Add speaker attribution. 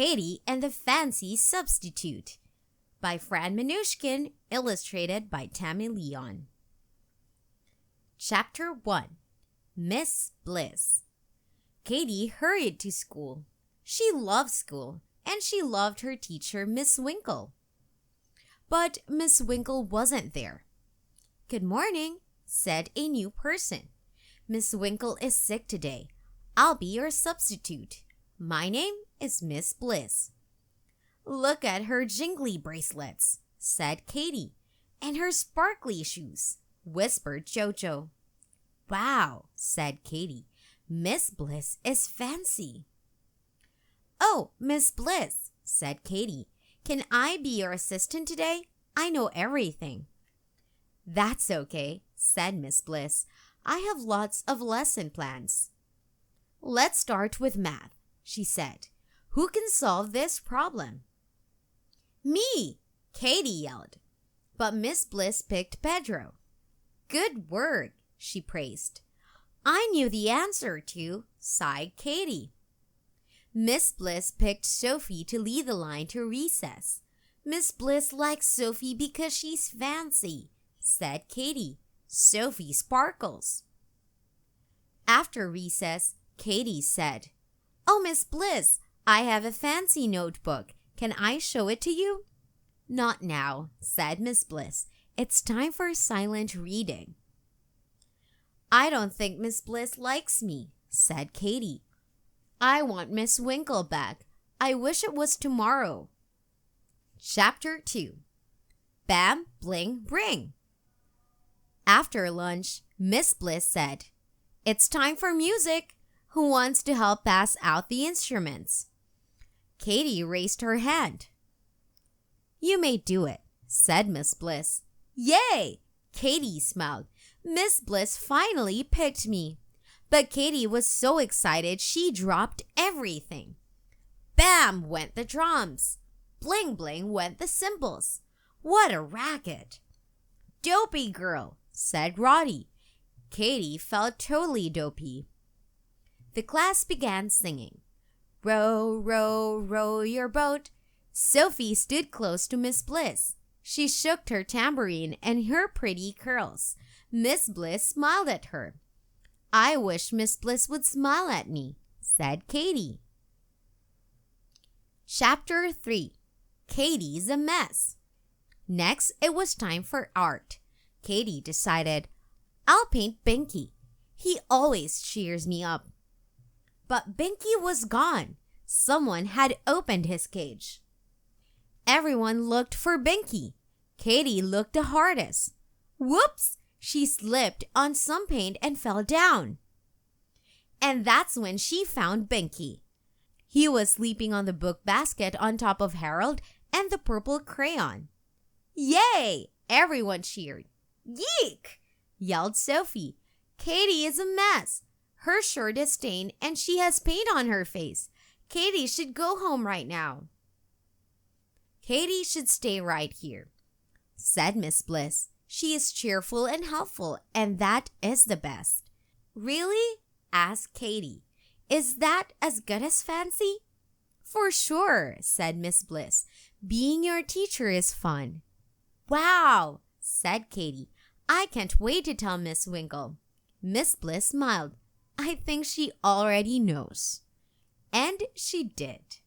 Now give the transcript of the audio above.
Speaker 1: 𝐾𝐸 and the Fancy Substitute by Fran Manushkin, illustrated by Tammy Leon. Chapter 1. Miss Bliss. 𝐾𝐸 hurried to school. She loved school, and she loved her teacher, Miss Winkle. But Miss Winkle wasn't there. "Good morning," said a new person. "Miss Winkle is sick today. I'll be your substitute. My name is Miss Bliss." "Look at her jingly bracelets," said 𝐾𝐸. "And her sparkly shoes," whispered JoJo. "Wow," said 𝐾𝐸. "Miss Bliss is fancy." "Oh, Miss Bliss," said 𝐾𝐸. "Can I be your assistant today? I know everything." "That's okay," said Miss Bliss. "I have lots of lesson plans." "Let's start with math," she said. "Who can solve this problem?" "Me!" 𝐾𝐸 yelled. But Miss Bliss picked Pedro. "Good work," she praised. "I knew the answer too," sighed 𝐾𝐸. Miss Bliss picked Sophie to lead the line to recess. "Miss Bliss likes Sophie because she's fancy," said 𝐾𝐸. "Sophie sparkles." After recess, 𝐾𝐸 said, "Oh, Miss Bliss, I have a fancy notebook. Can I show it to you?" "Not now," said Miss Bliss. "It's time for silent reading." "I don't think Miss Bliss likes me," said 𝐾𝐸. "I want Miss Winkle back. I wish it was tomorrow." Chapter 2. Bam, Bling, Bring. After lunch, Miss Bliss said, "It's time for music. Who wants to help pass out the instruments?" 𝐾𝐸 raised her hand. "You may do it," said Miss Bliss. "Yay!" 𝐾𝐸 smiled. "Miss Bliss finally picked me." But 𝐾𝐸 was so excited she dropped everything. Bam went the drums. Bling bling went the cymbals. What a racket! "Dopey girl," said Roddy. 𝐾𝐸 felt totally dopey. The class began singing. "Row, row, row your boat." Sophie stood close to Miss Bliss. She shook her tambourine and her pretty curls. Miss Bliss smiled at her. "I wish Miss Bliss would smile at me," said 𝐾𝐸. Chapter 3. 𝐾𝐸's a Mess. Next, it was time for art. 𝐾𝐸 decided, "I'll paint Binky. He always cheers me up." But Binky was gone. Someone had opened his cage. Everyone looked for Binky. 𝐾𝐸 looked the hardest. Whoops! She slipped on some paint and fell down. And that's when she found Binky. He was sleeping on the book basket on top of Harold and the purple crayon. "Yay!" everyone cheered. "Yeek!" yelled Sophie. "𝐾𝐸 is a mess. Her shirt is stained and she has paint on her face. 𝐾𝐸 should go home right now." "𝐾𝐸 should stay right here," said Miss Bliss. "She is cheerful and helpful, and that is the best." "Really?" asked 𝐾𝐸. "Is that as good as fancy?" "For sure," said Miss Bliss. "Being your teacher is fun." "Wow," said 𝐾𝐸. "I can't wait to tell Miss Winkle." Miss Bliss smiled. "I think she already knows." And she did.